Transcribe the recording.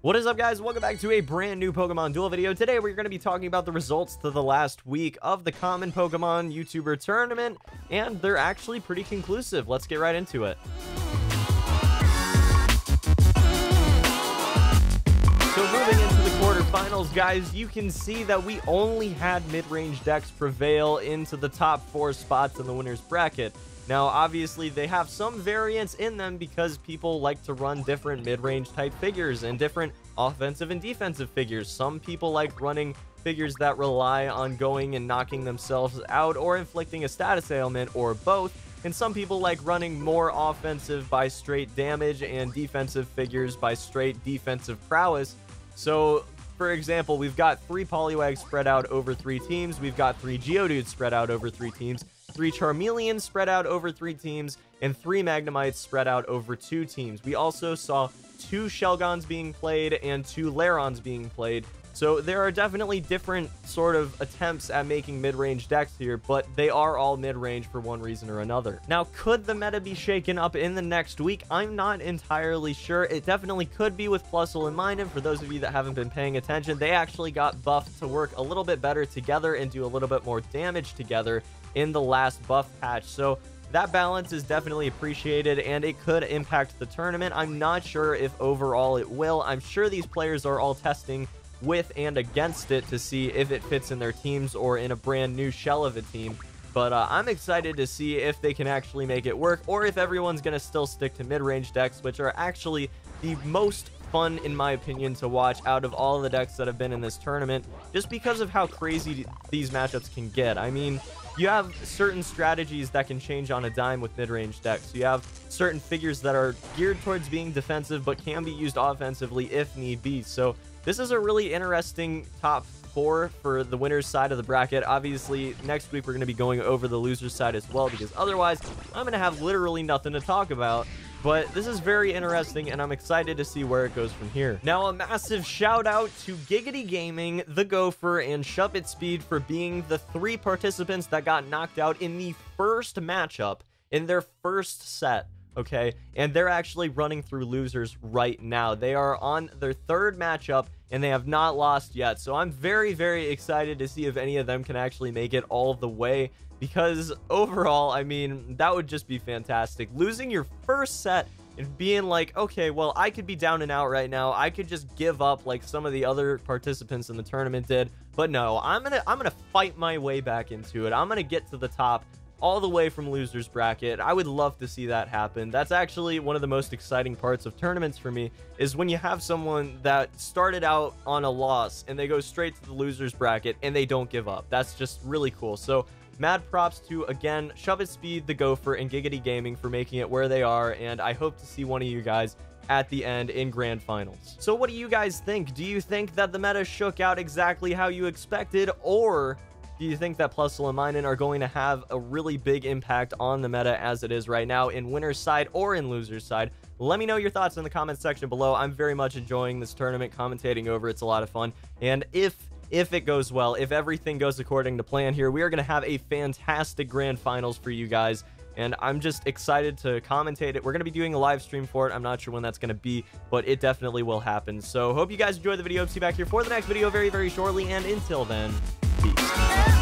What is up, guys? Welcome back to a brand new Pokemon Duel video. Today we're going to be talking about the results to the last week of the Common Pokemon YouTuber tournament, and they're actually pretty conclusive. Let's get right into it. So moving into the quarterfinals, guys, you can see that we only had mid-range decks prevail into the top 4 spots in the winner's bracket. Now, obviously, they have some variance in them because people like to run different mid-range type figures and different offensive and defensive figures. Some people like running figures that rely on going and knocking themselves out or inflicting a status ailment, or both. And some people like running more offensive by straight damage and defensive figures by straight defensive prowess. So, for example, we've got 3 Poliwags spread out over 3 teams. We've got 3 Geodudes spread out over 3 teams. 3 Charmeleons spread out over 3 teams, and 3 Magnemites spread out over 2 teams. We also saw 2 Shelgons being played and 2 Larons being played. So there are definitely different sort of attempts at making mid-range decks here, but they are all mid-range for one reason or another. Now, could the meta be shaken up in the next week? I'm not entirely sure. It definitely could be with Plusle and Minun. For those of you that haven't been paying attention, they actually got buffed to work a little bit better together and do a little bit more damage together in the last buff patch. So that balance is definitely appreciated, and it could impact the tournament. I'm not sure if overall it will. I'm sure these players are all testing with and against it to see if it fits in their teams or in a brand new shell of a team. But I'm excited to see if they can actually make it work, or if everyone's going to still stick to mid-range decks, which are actually the most fun, in my opinion, to watch out of all the decks that have been in this tournament, just because of how crazy these matchups can get. I mean, you have certain strategies that can change on a dime with mid-range decks. You have certain figures that are geared towards being defensive but can be used offensively if need be. So this is a really interesting top 4 for the winner's side of the bracket. Obviously, next week we're going to be going over the loser's side as well, because otherwise I'm going to have literally nothing to talk about. But this is very interesting, and I'm excited to see where it goes from here. Now, a massive shout out to Giggity Gaming, The Gopher, and Shuppet Speed for being the 3 participants that got knocked out in the first matchup in their first set. Okay, and they're actually running through losers right now. They are on their 3rd matchup, and they have not lost yet. So I'm very, very excited to see if any of them can actually make it all the way, because overall, I mean, that would just be fantastic. Losing your first set and being like, okay, well, I could be down and out right now. I could just give up like some of the other participants in the tournament did. But no, I'm gonna fight my way back into it. I'm gonna get to the top all the way from loser's bracket. I would love to see that happen. That's actually one of the most exciting parts of tournaments for me, is when you have someone that started out on a loss and they go straight to the loser's bracket and they don't give up. That's just really cool. So mad props to, again, Shuppet Speed, The Gopher, and Giggity Gaming for making it where they are, and I hope to see one of you guys at the end in grand finals. So what do you guys think? Do you think that the meta shook out exactly how you expected, or do you think that Plusle and Minun are going to have a really big impact on the meta as it is right now in winner's side or in loser's side? Let me know your thoughts in the comments section below. I'm very much enjoying this tournament, commentating over. It's a lot of fun. And if it goes well, if everything goes according to plan here, we are going to have a fantastic grand finals for you guys. And I'm just excited to commentate it. We're going to be doing a live stream for it. I'm not sure when that's going to be, but it definitely will happen. So hope you guys enjoyed the video. See you back here for the next video very, very shortly. And until then, peace.